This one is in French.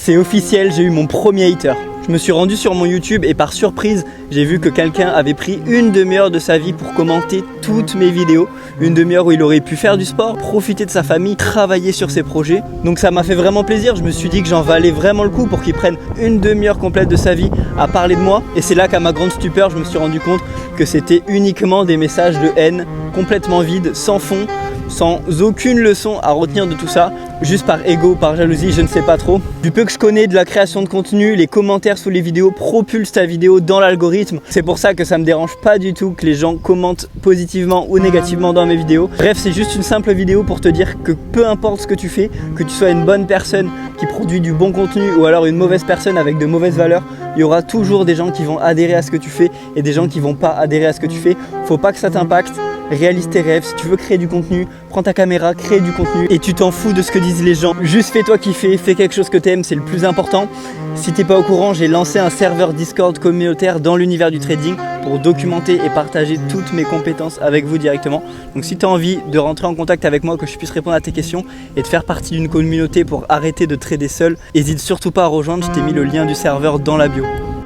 C'est officiel, j'ai eu mon premier hater. Je me suis rendu sur mon YouTube et par surprise, j'ai vu que quelqu'un avait pris une demi-heure de sa vie pour commenter toutes mes vidéos. Une demi-heure où il aurait pu faire du sport, profiter de sa famille, travailler sur ses projets. Donc ça m'a fait vraiment plaisir, je me suis dit que j'en valais vraiment le coup pour qu'il prenne une demi-heure complète de sa vie à parler de moi. Et c'est là qu'à ma grande stupeur, je me suis rendu compte que c'était uniquement des messages de haine, complètement vides, sans fond, sans aucune leçon à retenir de tout ça, juste par ego, par jalousie, je ne sais pas trop. Du peu que je connais de la création de contenu, les commentaires sous les vidéos propulsent ta vidéo dans l'algorithme. C'est pour ça que ça me dérange pas du tout que les gens commentent positivement ou négativement dans mes vidéos. Bref, c'est juste une simple vidéo pour te dire que peu importe ce que tu fais, que tu sois une bonne personne qui produit du bon contenu ou alors une mauvaise personne avec de mauvaises valeurs, il y aura toujours des gens qui vont adhérer à ce que tu fais et des gens qui vont pas adhérer à ce que tu fais. Faut pas que ça t'impacte. Réalise tes rêves, si tu veux créer du contenu, prends ta caméra, crée du contenu et tu t'en fous de ce que disent les gens. Juste fais-toi kiffer, fais quelque chose que t'aimes, c'est le plus important. Si t'es pas au courant, j'ai lancé un serveur Discord communautaire dans l'univers du trading pour documenter et partager toutes mes compétences avec vous directement. Donc si tu as envie de rentrer en contact avec moi, que je puisse répondre à tes questions et de faire partie d'une communauté pour arrêter de trader seul, n'hésite surtout pas à rejoindre, je t'ai mis le lien du serveur dans la bio.